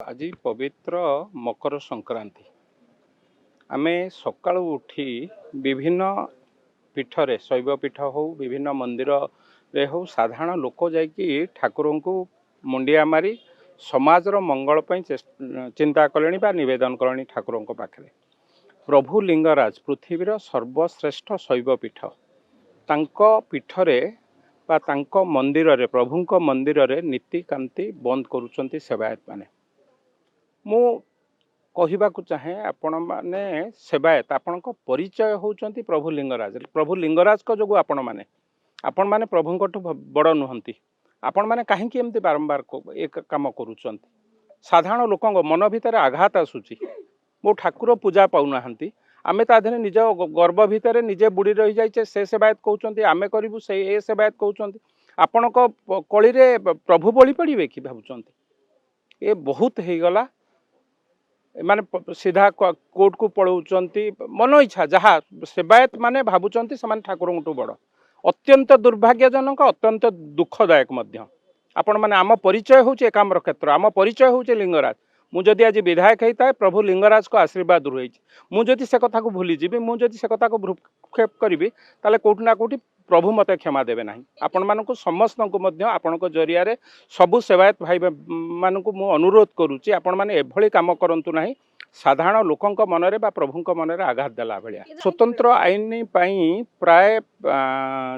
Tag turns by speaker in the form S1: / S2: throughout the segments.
S1: आज पवित्र मकर संक्रांति आमे सकाळु उठी विभिन्न पीठरे शैव पीठ हो विभिन्न मंदिर रे हो साधारण लोक जाइकी ठाकुर को मुंडिया मारी समाजर मंगल चिंता कले बा निवेदन कले ठाकुर पाखे। प्रभु लिंगराज पृथ्वीर सर्वश्रेष्ठ शैव पीठ तांको पीठरे बा तांको मंदिर रे प्रभुंको मंदिर रे नीतिकांति बंद करुचंती सेवायत माने। मु कहवाक चाहे आपण मैंने सेवायत आपण परिचय होउचंती प्रभु लिंगराज को जो आपण मैंने प्रभु बड़ नुहंती। आपण मैंने कहीं एमती बारंबार एक काम करुचंती। साधारण लोक मन भितर आघात आसूची मो ठाकुर पूजा पाऊना आमे ताधे निज गर्व भितर निजे बुड़ी रही जाइए से सेवायत कहते आमे करूँ से ए सेवायत कहते आपण कली रे प्रभु बलि पड़े कि भावुंट ये बहुत हो गला। माने सीधा कोर्ट को पलाउचंती मन इच्छा जहाँ सेवायत माने भावुचंती से ठाकुर बड़ अत्यंत दुर्भाग्यजनक अत्यंत दुखदायक मध्य। आपण माने आम परिचय होचे एकाम्र क्षेत्र आम परिचय होचे लिंगराज। मुझे आज विधायक होता है प्रभु लिंगराज को आशीर्वाद रही मुझे से कथा को भूली जी मुझे से कथा को भ्रूक्षेप करी ताले कोठी ना कोठी प्रभु मत क्षमा देवे ना। आपण मानक समस्त आपण जरिया सबु सेवायत भाई मानक मु अनुरोध करुच्ची आपण माने एभली काम करंतु नाही साधारण लोकंक मनरे बा प्रभुंक मनरे आघात देला भलिया। स्वतंत्र आईन पाई प्राय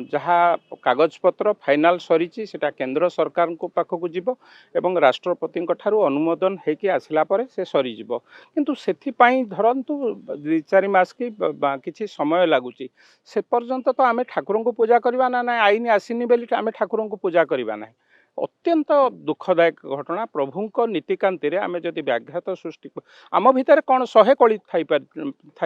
S1: जहाँ कागज पत्र फाइनाल सरीची सेटा केंद्र सरकार को पाखक जीव एवं राष्ट्रपति ठारू अनुमोदन होकि आसला परे से सरी जीव किंतु सेथि पाई धरंतु 2-4 मास की किछि समय लागुची से पर्यंत तो आमे ठाकुर को पूजा करबा ना आईन आसीनी बेली आमे ठाकुर को पूजा करबा ना। अत्यंत दुखदायक घटना प्रभुंक नीतिकांति आम जदि व्याघात सृष्टि आम भितर कौन 100 कली थी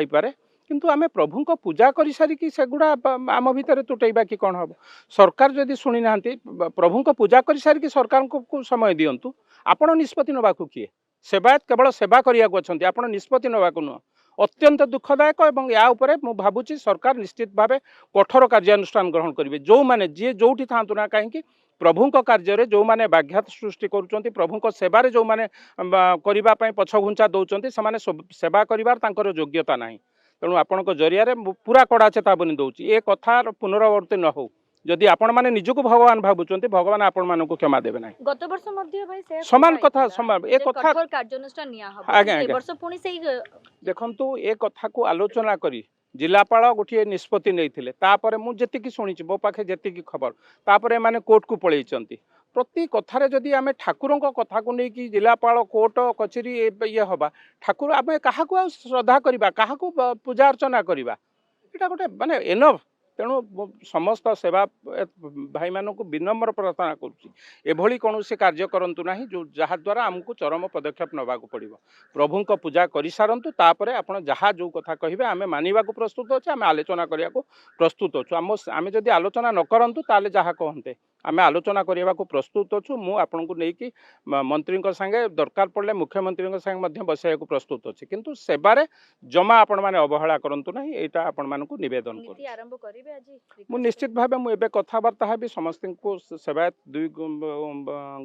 S1: पारे किंतु आम प्रभु को पूजा कर सारिकी सेगुड़ा आम भितर तुटेबा कि कौन हम। सरकार जदि शुणी ना प्रभु को पूजा कर सारिकी सरकार को समय दिंतु आपण निष्पत्ति नवाकू किए सेवायत केवल सेवा करने आपण निष्पत्ति नवाकू नुह अत्यंत दुखदायक। और या उपरे मु भावुची सरकार निश्चित भाव कठोर कार्यानुष्ठान ग्रहण करेंगे जो मैंने जी जोठी था ना कहीं प्रभु कार्य जो मैंने व्याघात सृष्टि करुँच प्रभु सेवारे जो मैंने करने पछघुंचा दौरान से सेवा कर योग्यता ना। तेणु आपण जरिया पूरा कड़ा चेतावनी दौची ए कथार पुनरावृत्ति न हो जदि आपण माने निजको भगवान भावुचंती भगवान आपण मानको क्षमा देबे नाही।
S2: गत वर्ष मध्ये भाई से
S1: समान कथा समान ए कथा
S2: कठोर कार्यानुष्ठान निया हबो ए वर्ष पुनी सेही
S1: देखंतु ए कथा को आलोचना करी जिलापाल गोटे निष्पत्ति नहीं तापर मु जेतिकी शुणी मो पाखे जेतिकी खबर तापर माने कोर्ट को पलैचंती प्रति कथार जदि आम ठाकुर कथा को लेकिन जिलापाल कोर्ट कचेरी ये हवा ठाकुर आम क्या श्रद्धा करवा क्या पूजा अर्चना करवा यहाँ गोटे माने एनफ। तेणु समस्त सेवा भाई मानक विनम्र प्रार्थना करुँची कौन से कार्य करूँ ना जो जहाद्वारा आमको चरम पदक्षेप नवा पड़ो प्रभु को पूजा कर सारतु तापर आप जहाँ जो कथा कहे आम मानवा प्रस्तुत अच्छे आम आलोचना करने को प्रस्तुत अच्छु आम जदि आलोचना न करूँ ताले जहाँ कहते आम आलोचना करने को प्रस्तुत अच्छु मु आपन को लेकिन मंत्री संगे दरकार पड़े मुख्यमंत्री संगे बसैया को प्रस्तुत अच्छे किंतु सेवारे जमा आपण मैंने अवहेला करूँ ना यहाँ आपण मानक निवेदन कर मु निश्चित भाव मुझे कथबार्ता है समस्त को सेवायत 2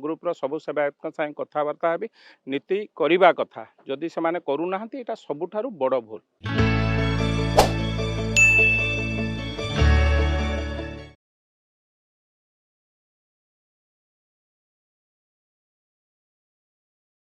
S1: ग्रुप्र सबू सेवायत साथ कथबार्ता है नीति करवा कथा जदि से करूना यहाँ सबुठारु बड़ भूल।